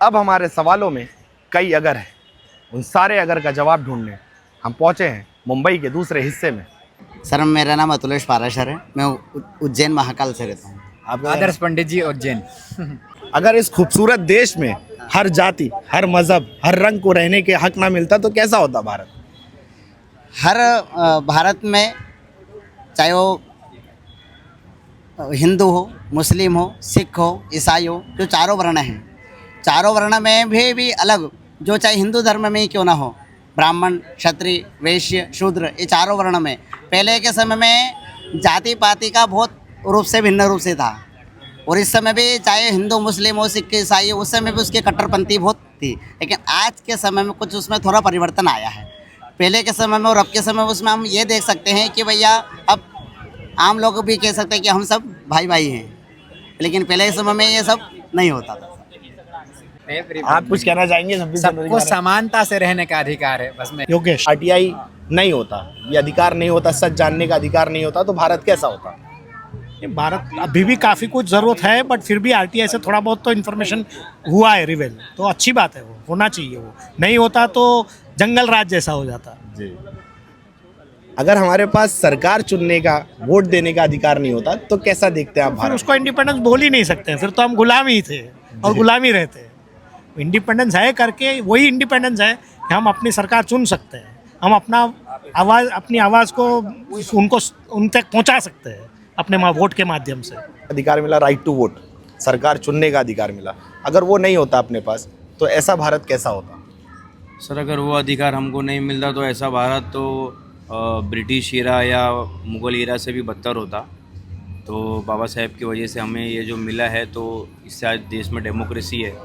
अब हमारे सवालों में कई अगर है, उन सारे अगर का जवाब ढूंढने हम पहुंचे हैं मुंबई के दूसरे हिस्से में। सर मेरा नाम अतुलेश पाराशर है। मैं उज्जैन महाकाल से रहता हूँ। आप आदर्श पंडित जी उज्जैन। अगर इस खूबसूरत देश में हर जाति, हर मजहब, हर रंग को रहने के हक ना मिलता तो कैसा होता भारत? भारत में चाहे वो हिंदू हो, मुस्लिम हो, सिख हो, ईसाई हो, जो चारों वर्ण हैं, चारों वर्ण में भी अलग, जो चाहे हिंदू धर्म में ही क्यों ना हो, ब्राह्मण, क्षत्रिय, वैश्य, शूद्र, ये चारों वर्ण में पहले के समय में जाति पाति का बहुत रूप से भिन्न रूप से था। और इस समय भी चाहे हिंदू मुस्लिम हो, सिख ईसाई हो, उस समय भी उसकी कट्टरपंथी बहुत थी। लेकिन आज के समय में कुछ उसमें थोड़ा परिवर्तन आया है। पहले के समय में और अब के समय में उसमें हम ये देख सकते हैं कि भैया अब आम लोग भी कह सकते हैं कि हम सब भाई भाई हैं, लेकिन पहले के समय में ये सब नहीं होता था। आप कुछ कहना चाहेंगे? 26 जनवरी सबको के बारे समानता से रहने का अधिकार है, बस मैं में? योगेश, आरटीआई नहीं होता, ये अधिकार नहीं होता, सच जानने का अधिकार नहीं होता तो भारत कैसा होता? भारत अभी भी काफ़ी कुछ ज़रूरत है, बट फिर भी आरटीआई से थोड़ा बहुत तो इन्फॉर्मेशन हुआ है रिवेल, तो अच्छी बात है, वो होना चाहिए। वो नहीं होता तो जंगल राज जैसा हो जाता। जी। अगर हमारे पास सरकार चुनने का, वोट देने का अधिकार नहीं होता तो कैसा देखते हैं आप फिर भारत? उसको इंडिपेंडेंस बोल ही नहीं सकते, फिर तो हम गुलाम ही थे और गुलामी रहते। इंडिपेंडेंस है करके वही इंडिपेंडेंस है कि हम अपनी सरकार चुन सकते हैं, हम अपनी आवाज़ को उनको उन तक पहुंचा सकते हैं अपने वोट के माध्यम से। अधिकार मिला, राइट टू वोट, सरकार चुनने का अधिकार मिला, अगर वो नहीं होता अपने पास तो ऐसा भारत कैसा होता? सर अगर वो अधिकार हमको नहीं मिलता तो ऐसा भारत तो ब्रिटिश ईरा या मुग़ल ईरा से भी बदतर होता। तो बाबा साहेब की वजह से हमें ये जो मिला है, तो इससे आज देश में डेमोक्रेसी है,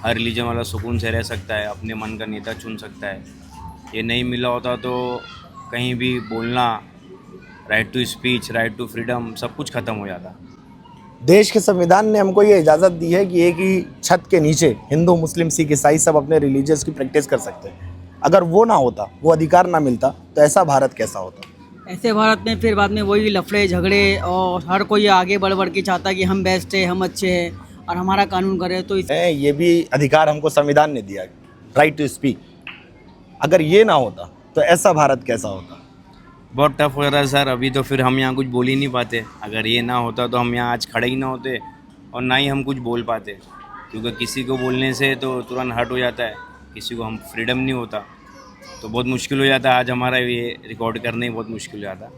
हर रिलीजन वाला सुकून से रह सकता है, अपने मन का नेता चुन सकता है। ये नहीं मिला होता तो कहीं भी बोलना, right to speech, right to freedom, सब कुछ ख़त्म हो जाता। देश के संविधान ने हमको ये इजाज़त दी है कि एक ही छत के नीचे हिंदू, मुस्लिम, सिख, ईसाई सब अपने रिलीजियस की प्रैक्टिस कर सकते हैं। अगर वो ना होता, वो अधिकार ना मिलता तो ऐसा भारत कैसा होता? ऐसे भारत में फिर बाद में वही लफड़े झगड़े और हर कोई आगे बढ़ बढ़ के चाहता कि हम बेस्ट है, हम अच्छे हैं और हमारा कानून करे। तो ये भी अधिकार हमको संविधान ने दिया, राइट टू स्पीक। अगर ये ना होता तो ऐसा भारत कैसा होता? बहुत टफ हो रहा है सर, अभी तो फिर हम यहाँ कुछ बोल ही नहीं पाते। अगर ये ना होता तो हम यहाँ आज खड़े ही ना होते और ना ही हम कुछ बोल पाते, क्योंकि किसी को बोलने से तो तुरंत हर्ट हो जाता है, किसी को हम फ्रीडम नहीं होता, तो बहुत मुश्किल हो जाता है। आज हमारा ये रिकॉर्ड करना ही बहुत मुश्किल हो जाता।